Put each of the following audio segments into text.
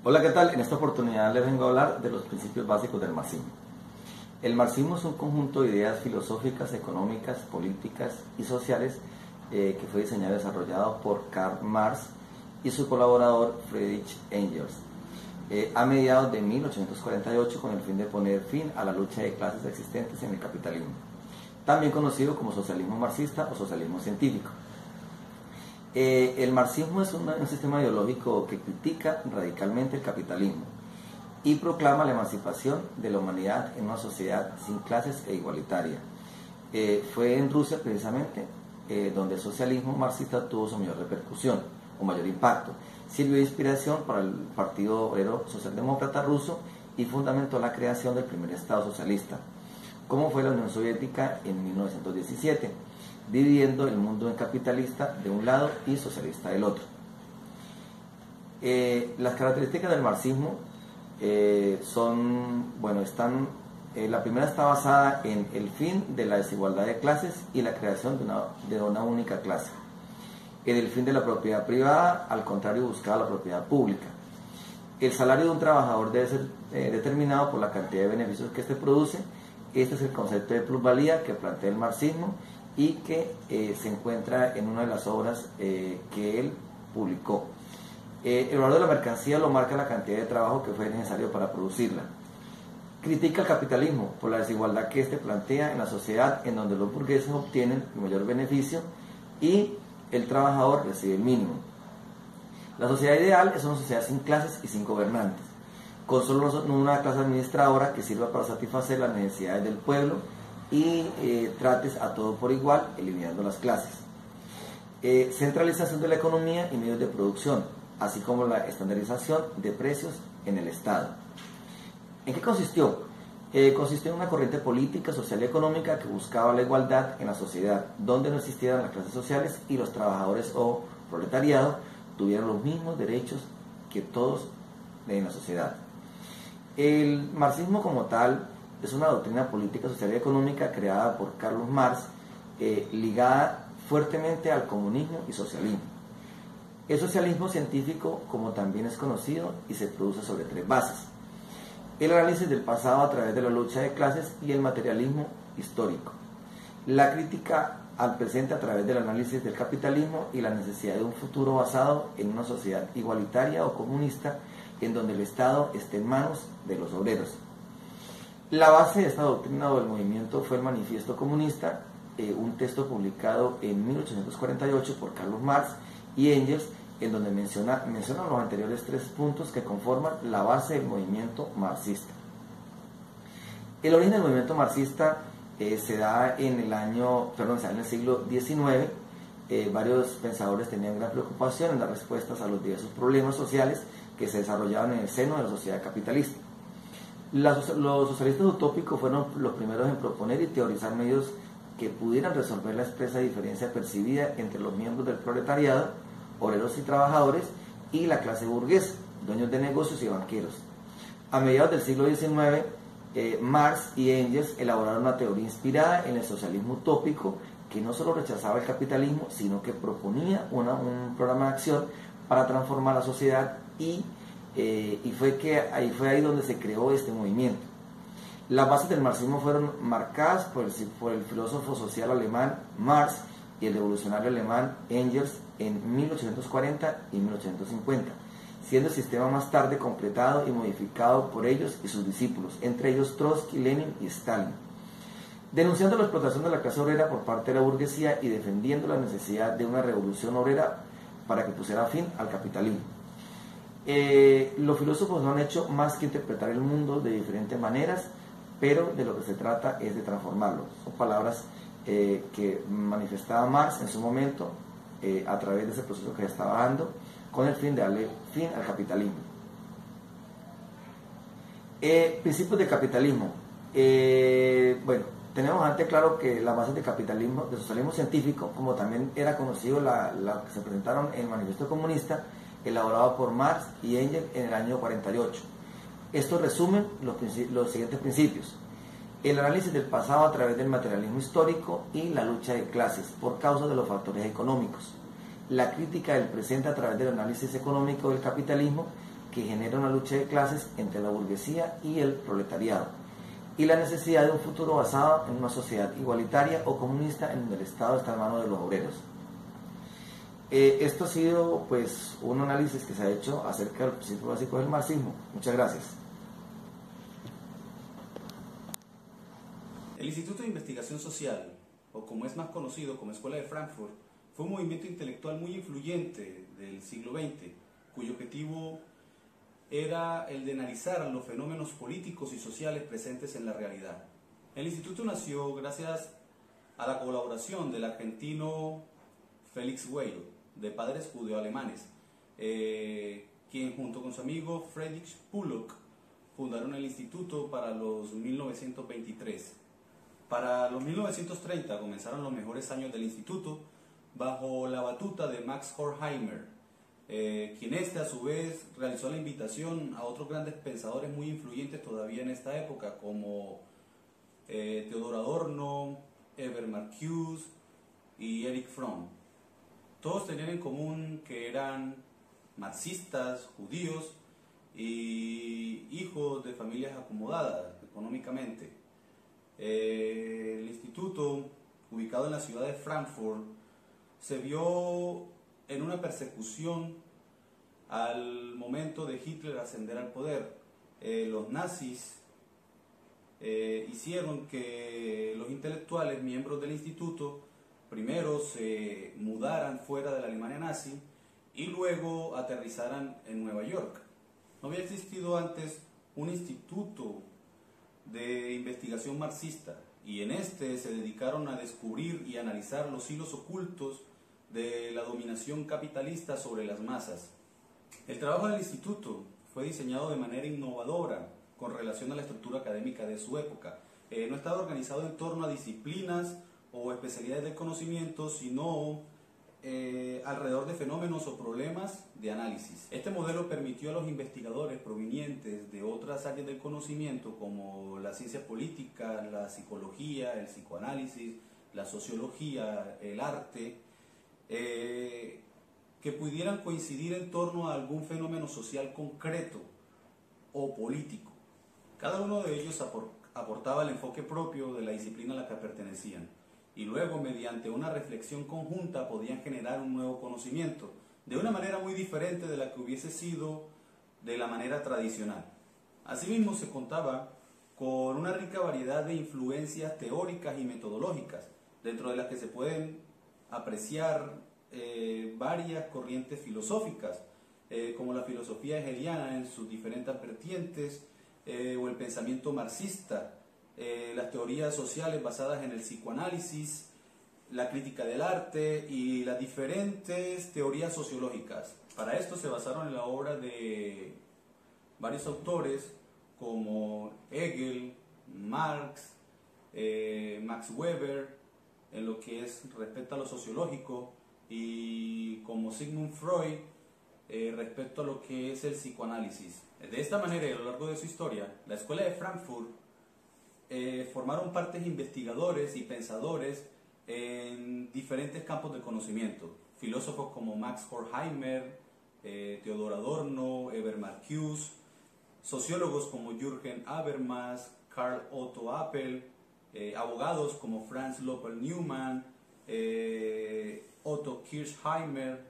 Hola, ¿qué tal? En esta oportunidad les vengo a hablar de los principios básicos del marxismo. El marxismo es un conjunto de ideas filosóficas, económicas, políticas y sociales que fue diseñado y desarrollado por Karl Marx y su colaborador Friedrich Engels a mediados de 1848 con el fin de poner fin a la lucha de clases existentes en el capitalismo, también conocido como socialismo marxista o socialismo científico. El marxismo es un sistema ideológico que critica radicalmente el capitalismo y proclama la emancipación de la humanidad en una sociedad sin clases e igualitaria. Fue en Rusia precisamente donde el socialismo marxista tuvo su mayor repercusión o mayor impacto. Sirvió de inspiración para el Partido Obrero Socialdemócrata ruso y fundamentó la creación del primer Estado socialista, como fue la Unión Soviética en 1917, dividiendo el mundo en capitalista de un lado y socialista del otro. Las características del marxismo la primera está basada en el fin de la desigualdad de clases y la creación de una única clase. En el fin de la propiedad privada, al contrario, buscaba la propiedad pública. El salario de un trabajador debe ser determinado por la cantidad de beneficios que éste produce. Este es el concepto de plusvalía que plantea el marxismo y que se encuentra en una de las obras que él publicó. El valor de la mercancía lo marca la cantidad de trabajo que fue necesario para producirla. Critica el capitalismo por la desigualdad que éste plantea en la sociedad, en donde los burgueses obtienen el mayor beneficio y el trabajador recibe el mínimo. La sociedad ideal es una sociedad sin clases y sin gobernantes, con solo una clase administradora que sirva para satisfacer las necesidades del pueblo y trates a todo por igual, eliminando las clases. Centralización de la economía y medios de producción, así como la estandarización de precios en el Estado. ¿En qué consistió? Consistió en una corriente política, social y económica que buscaba la igualdad en la sociedad, donde no existieran las clases sociales y los trabajadores o proletariado tuvieran los mismos derechos que todos en la sociedad. El marxismo como tal es una doctrina política, social y económica creada por Karl Marx, ligada fuertemente al comunismo y socialismo. El socialismo científico, como también es conocido, y se produce sobre tres bases: el análisis del pasado a través de la lucha de clases y el materialismo histórico, la crítica al presente a través del análisis del capitalismo y la necesidad de un futuro basado en una sociedad igualitaria o comunista en donde el Estado esté en manos de los obreros. La base de esta doctrina o del movimiento fue el Manifiesto Comunista, un texto publicado en 1848 por Karl Marx y Engels, en donde menciona los anteriores tres puntos que conforman la base del movimiento marxista. El origen del movimiento marxista se da en el siglo XIX. Varios pensadores tenían gran preocupación en dar respuestas a los diversos problemas sociales que se desarrollaban en el seno de la sociedad capitalista. Los socialistas utópicos fueron los primeros en proponer y teorizar medios que pudieran resolver la expresa diferencia percibida entre los miembros del proletariado, obreros y trabajadores, y la clase burguesa, dueños de negocios y banqueros. A mediados del siglo XIX, Marx y Engels elaboraron una teoría inspirada en el socialismo utópico que no solo rechazaba el capitalismo, sino que proponía un programa de acción para transformar la sociedad y fue ahí donde se creó este movimiento. Las bases del marxismo fueron marcadas por el filósofo social alemán Marx y el revolucionario alemán Engels en 1840 y 1850, siendo el sistema más tarde completado y modificado por ellos y sus discípulos, entre ellos Trotsky, Lenin y Stalin, denunciando la explotación de la clase obrera por parte de la burguesía y defendiendo la necesidad de una revolución obrera para que pusiera fin al capitalismo. Los filósofos no han hecho más que interpretar el mundo de diferentes maneras, pero de lo que se trata es de transformarlo. Son palabras que manifestaba Marx en su momento a través de ese proceso que estaba dando con el fin de darle fin al capitalismo. Principios de capitalismo. Tenemos antes claro que las bases de capitalismo, de socialismo científico, como también era conocido la que se presentaron en el Manifiesto Comunista, elaborado por Marx y Engels en el año 48. Estos resumen los siguientes principios: el análisis del pasado a través del materialismo histórico y la lucha de clases por causa de los factores económicos, la crítica del presente a través del análisis económico del capitalismo que genera una lucha de clases entre la burguesía y el proletariado, y la necesidad de un futuro basado en una sociedad igualitaria o comunista en donde el Estado está en manos de los obreros. Esto ha sido pues un análisis que se ha hecho acerca del principio básico del marxismo. Muchas gracias. El Instituto de Investigación Social, o como es más conocido como Escuela de Frankfurt, fue un movimiento intelectual muy influyente del siglo XX, cuyo objetivo era el de analizar los fenómenos políticos y sociales presentes en la realidad. El instituto nació gracias a la colaboración del argentino Felix Weil, de padres judeo-alemanes, quien junto con su amigo Friedrich Pullock fundaron el instituto para los 1923. Para los 1930 comenzaron los mejores años del instituto bajo la batuta de Max Horkheimer, quien a su vez realizó la invitación a otros grandes pensadores muy influyentes todavía en esta época, como Theodor Adorno, Herbert Marcuse y Erich Fromm. Todos tenían en común que eran marxistas, judíos y hijos de familias acomodadas económicamente. El instituto, ubicado en la ciudad de Frankfurt, se vio en una persecución al momento de Hitler ascender al poder. Los nazis hicieron que los intelectuales, miembros del instituto, primero se mudaran fuera de la Alemania nazi y luego aterrizaran en Nueva York. No había existido antes un instituto de investigación marxista, y en este se dedicaron a descubrir y analizar los hilos ocultos de la dominación capitalista sobre las masas. El trabajo del instituto fue diseñado de manera innovadora con relación a la estructura académica de su época. No estaba organizado en torno a disciplinas o especialidades del conocimiento, sino alrededor de fenómenos o problemas de análisis. Este modelo permitió a los investigadores provenientes de otras áreas del conocimiento, como la ciencia política, la psicología, el psicoanálisis, la sociología, el arte, que pudieran coincidir en torno a algún fenómeno social concreto o político. Cada uno de ellos aportaba el enfoque propio de la disciplina a la que pertenecían, y luego, mediante una reflexión conjunta, podían generar un nuevo conocimiento, de una manera muy diferente de la que hubiese sido de la manera tradicional. Asimismo, se contaba con una rica variedad de influencias teóricas y metodológicas, dentro de las que se pueden apreciar varias corrientes filosóficas, como la filosofía hegeliana en sus diferentes vertientes, o el pensamiento marxista, las teorías sociales basadas en el psicoanálisis, la crítica del arte y las diferentes teorías sociológicas. Para esto se basaron en la obra de varios autores como Hegel, Marx, Max Weber, en lo que es respecto a lo sociológico, y como Sigmund Freud respecto a lo que es el psicoanálisis. De esta manera, a lo largo de su historia, la Escuela de Frankfurt formaron partes investigadores y pensadores en diferentes campos del conocimiento. Filósofos como Max Horkheimer, Theodor Adorno, Herbert Marcuse, sociólogos como Jürgen Habermas, Karl Otto Appel, abogados como Franz Lopel Neumann, Otto Kirchheimer,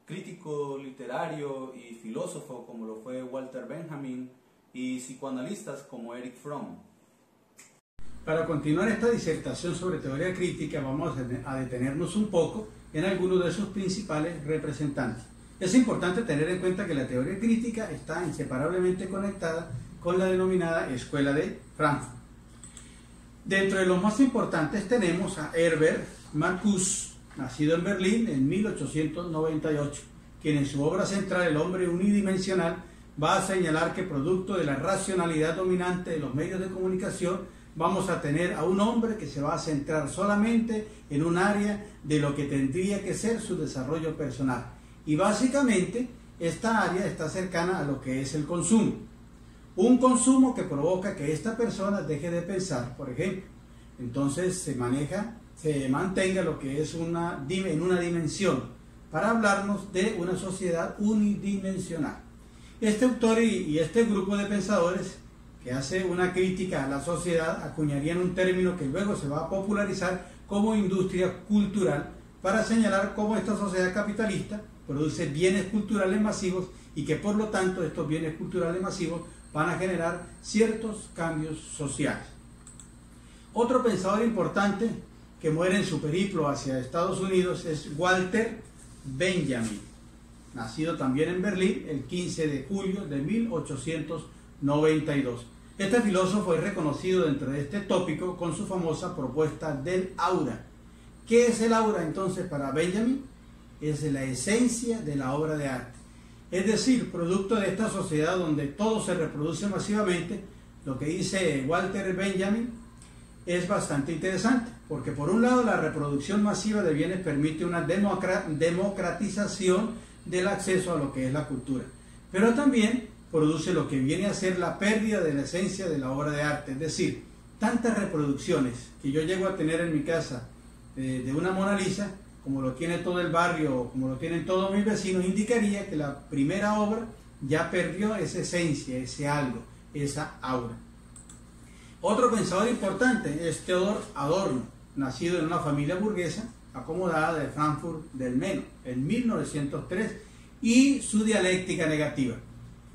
crítico literario y filósofo como lo fue Walter Benjamin, y psicoanalistas como Erich Fromm. Para continuar esta disertación sobre teoría crítica, vamos a detenernos un poco en algunos de sus principales representantes. Es importante tener en cuenta que la teoría crítica está inseparablemente conectada con la denominada Escuela de Frankfurt. Dentro de los más importantes tenemos a Herbert Marcuse, nacido en Berlín en 1898, quien en su obra central El hombre unidimensional va a señalar que producto de la racionalidad dominante de los medios de comunicación vamos a tener a un hombre que se va a centrar solamente en un área de lo que tendría que ser su desarrollo personal. Y básicamente esta área está cercana a lo que es el consumo. Un consumo que provoca que esta persona deje de pensar, por ejemplo. Entonces se mantenga lo que es en una dimensión, para hablarnos de una sociedad unidimensional. Este autor y este grupo de pensadores que hace una crítica a la sociedad acuñarían un término que luego se va a popularizar como industria cultural para señalar cómo esta sociedad capitalista produce bienes culturales masivos y que por lo tanto estos bienes culturales masivos van a generar ciertos cambios sociales. Otro pensador importante que muere en su periplo hacia Estados Unidos es Walter Benjamin, nacido también en Berlín el 15 de julio de 1892. Este filósofo es reconocido dentro de este tópico con su famosa propuesta del aura. ¿Qué es el aura entonces para Benjamin? Es la esencia de la obra de arte. Es decir, producto de esta sociedad donde todo se reproduce masivamente, lo que dice Walter Benjamin es bastante interesante, porque por un lado la reproducción masiva de bienes permite una democratización del acceso a lo que es la cultura, pero también produce lo que viene a ser la pérdida de la esencia de la obra de arte, es decir, tantas reproducciones que yo llego a tener en mi casa de una Mona Lisa, como lo tiene todo el barrio o como lo tienen todos mis vecinos, indicaría que la primera obra ya perdió esa esencia, ese algo, esa aura. Otro pensador importante es Theodor Adorno, nacido en una familia burguesa acomodada de Frankfurt del Meno en 1903, y su dialéctica negativa.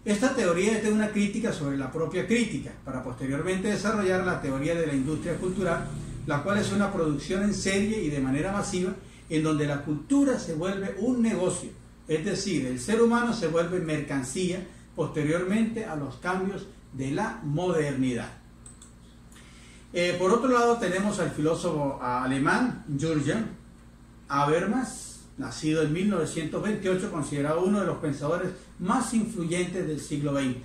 Esta teoría es de una crítica sobre la propia crítica, para posteriormente desarrollar la teoría de la industria cultural, la cual es una producción en serie y de manera masiva, en donde la cultura se vuelve un negocio, es decir, el ser humano se vuelve mercancía posteriormente a los cambios de la modernidad. Por otro lado tenemos al filósofo alemán Jürgen Habermas, nacido en 1928, considerado uno de los pensadores más influyentes del siglo XX.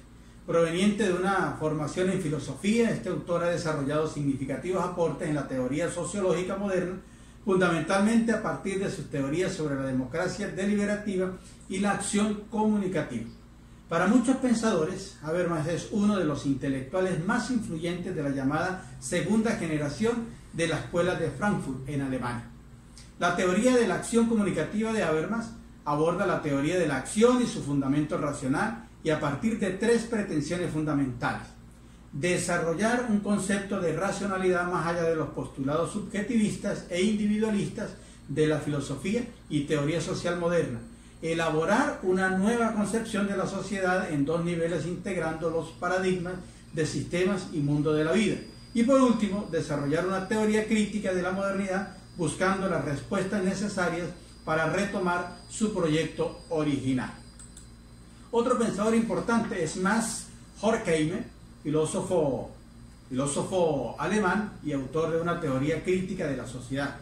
Proveniente de una formación en filosofía, este autor ha desarrollado significativos aportes en la teoría sociológica moderna, fundamentalmente a partir de sus teorías sobre la democracia deliberativa y la acción comunicativa. Para muchos pensadores, Habermas es uno de los intelectuales más influyentes de la llamada segunda generación de la Escuela de Frankfurt en Alemania. La teoría de la acción comunicativa de Habermas aborda la teoría de la acción y su fundamento racional y a partir de tres pretensiones fundamentales. Desarrollar un concepto de racionalidad más allá de los postulados subjetivistas e individualistas de la filosofía y teoría social moderna. Elaborar una nueva concepción de la sociedad en dos niveles integrando los paradigmas de sistemas y mundo de la vida. Y por último, desarrollar una teoría crítica de la modernidad buscando las respuestas necesarias para retomar su proyecto original. Otro pensador importante es Max Horkheimer, filósofo alemán y autor de una teoría crítica de la sociedad.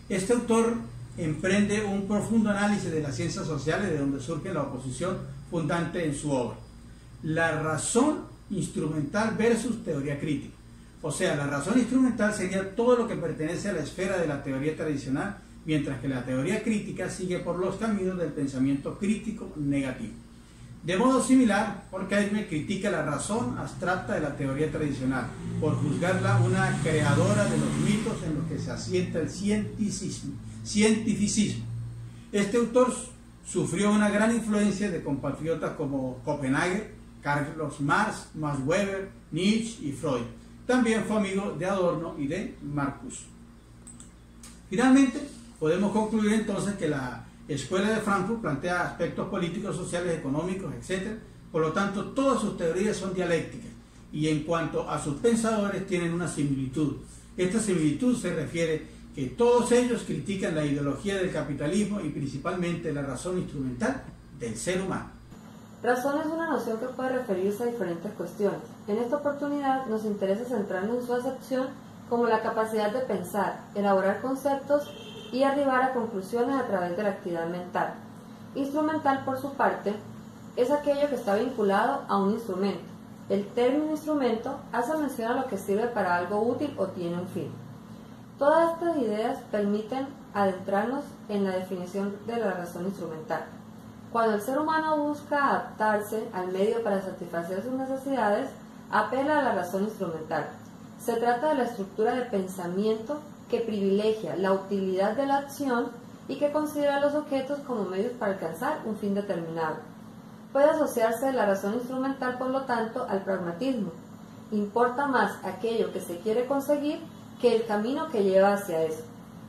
Este autor emprende un profundo análisis de las ciencias sociales, de donde surge la oposición fundante en su obra. La razón instrumental versus teoría crítica. O sea, la razón instrumental sería todo lo que pertenece a la esfera de la teoría tradicional, mientras que la teoría crítica sigue por los caminos del pensamiento crítico negativo. De modo similar, Horkheimer critica la razón abstracta de la teoría tradicional, por juzgarla una creadora de los mitos en los que se asienta el cientificismo. Este autor sufrió una gran influencia de compatriotas como Schopenhauer, Carlos Marx, Max Weber, Nietzsche y Freud. También fue amigo de Adorno y de Marcuse. Finalmente, podemos concluir entonces que la Escuela de Frankfurt plantea aspectos políticos, sociales, económicos, etc. Por lo tanto, todas sus teorías son dialécticas y en cuanto a sus pensadores tienen una similitud. Esta similitud se refiere que todos ellos critican la ideología del capitalismo y principalmente la razón instrumental del ser humano. Razón es una noción que puede referirse a diferentes cuestiones. En esta oportunidad nos interesa centrarnos en su acepción como la capacidad de pensar, elaborar conceptos y arribar a conclusiones a través de la actividad mental. Instrumental, por su parte, es aquello que está vinculado a un instrumento. El término instrumento hace mención a lo que sirve para algo útil o tiene un fin. Todas estas ideas permiten adentrarnos en la definición de la razón instrumental. Cuando el ser humano busca adaptarse al medio para satisfacer sus necesidades, apela a la razón instrumental. Se trata de la estructura de pensamiento que privilegia la utilidad de la acción y que considera a los objetos como medios para alcanzar un fin determinado. Puede asociarse la razón instrumental, por lo tanto, al pragmatismo. Importa más aquello que se quiere conseguir que el camino que lleva hacia eso.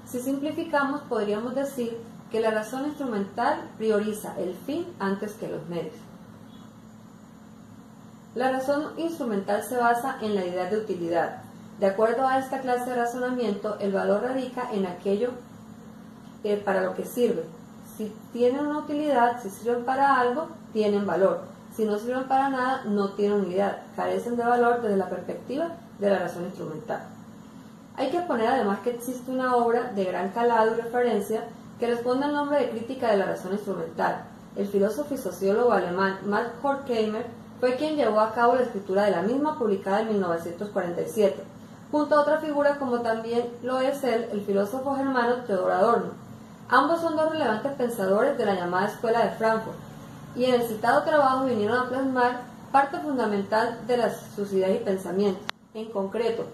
Si simplificamos, podríamos decir que la razón instrumental prioriza el fin antes que los medios. La razón instrumental se basa en la idea de utilidad. De acuerdo a esta clase de razonamiento, el valor radica en aquello para lo que sirve. Si tienen una utilidad, si sirven para algo, tienen valor. Si no sirven para nada, no tienen utilidad. Carecen de valor desde la perspectiva de la razón instrumental. Hay que poner además que existe una obra de gran calado y referencia que responde al nombre de Crítica de la razón instrumental. El filósofo y sociólogo alemán Max Horkheimer fue quien llevó a cabo la escritura de la misma, publicada en 1947, junto a otra figura como también lo es él, el filósofo germano Theodor Adorno. Ambos son dos relevantes pensadores de la llamada Escuela de Frankfurt, y en el citado trabajo vinieron a plasmar parte fundamental de sus ideas y pensamientos. En concreto,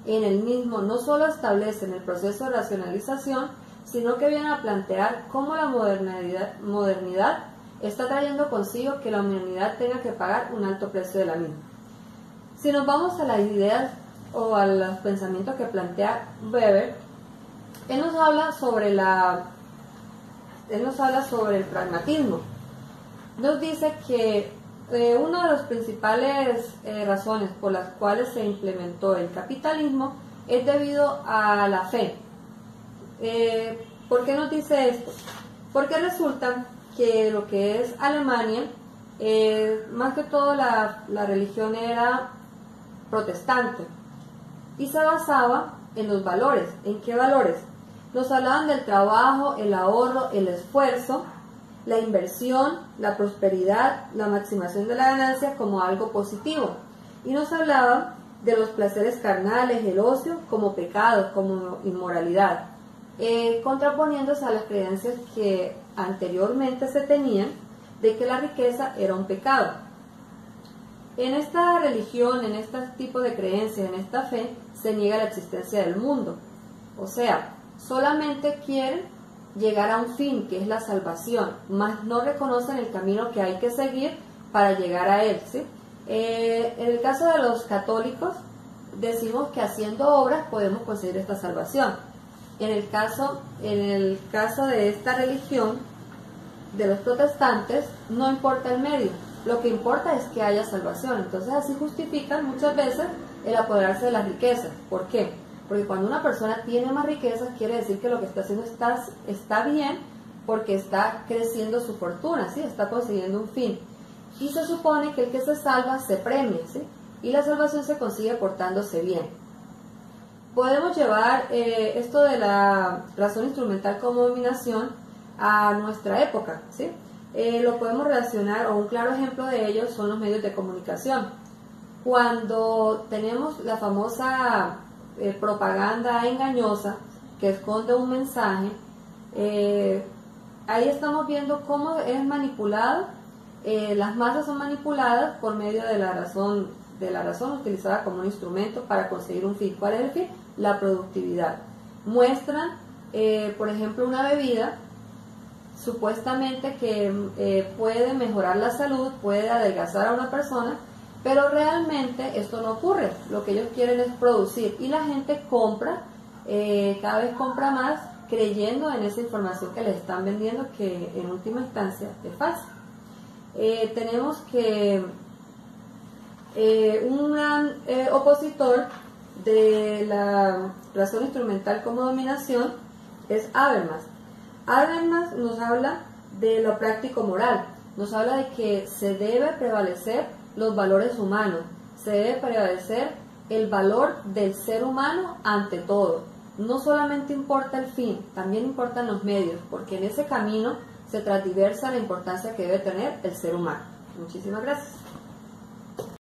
en el mismo no solo establecen el proceso de racionalización, sino que vienen a plantear cómo la modernidad está trayendo consigo que la humanidad tenga que pagar un alto precio de la misma. Si nos vamos a las ideas o a los pensamientos que plantea Weber, él nos habla sobre el pragmatismo. Nos dice que una de las principales razones por las cuales se implementó el capitalismo es debido a la fe. ¿Por qué nos dice esto? Porque resulta que lo que es Alemania, más que todo la religión era protestante y se basaba en los valores. ¿En qué valores? Nos hablaban del trabajo, el ahorro, el esfuerzo, la inversión, la prosperidad, la maximación de la ganancia como algo positivo, y nos hablaban de los placeres carnales, el ocio, como pecado, como inmoralidad, contraponiéndose a las creencias que anteriormente se tenían de que la riqueza era un pecado. En esta religión, en este tipo de creencias, en esta fe, se niega la existencia del mundo. O sea, solamente quieren llegar a un fin, que es la salvación, mas no reconocen el camino que hay que seguir para llegar a él, ¿sí? En el caso de los católicos, decimos que haciendo obras podemos conseguir esta salvación. En el caso de esta religión, de los protestantes, no importa el medio, lo que importa es que haya salvación. Entonces así justifican muchas veces el apoderarse de las riquezas. ¿Por qué? Porque cuando una persona tiene más riquezas, quiere decir que lo que está haciendo está bien, porque está creciendo su fortuna, ¿sí? Está consiguiendo un fin. Y se supone que el que se salva se premia, ¿sí? Y la salvación se consigue portándose bien. Podemos llevar esto de la razón instrumental como dominación a nuestra época, ¿sí? Lo podemos relacionar, o un claro ejemplo de ello son los medios de comunicación. Cuando tenemos la famosa propaganda engañosa que esconde un mensaje, ahí estamos viendo cómo es manipulado, las masas son manipuladas por medio de la razón utilizada como un instrumento para conseguir un fin. ¿Cuál es el fin? La productividad. Muestran, por ejemplo, una bebida supuestamente que puede mejorar la salud, puede adelgazar a una persona, pero realmente esto no ocurre. Lo que ellos quieren es producir, y la gente compra, cada vez compra más, creyendo en esa información que les están vendiendo, que en última instancia es falsa. Tenemos que un gran opositor de la razón instrumental como dominación es Habermas. Habermas nos habla de lo práctico moral, nos habla de que se debe prevalecer los valores humanos, se debe prevalecer el valor del ser humano ante todo. No solamente importa el fin, también importan los medios, porque en ese camino se transversa la importancia que debe tener el ser humano. Muchísimas gracias.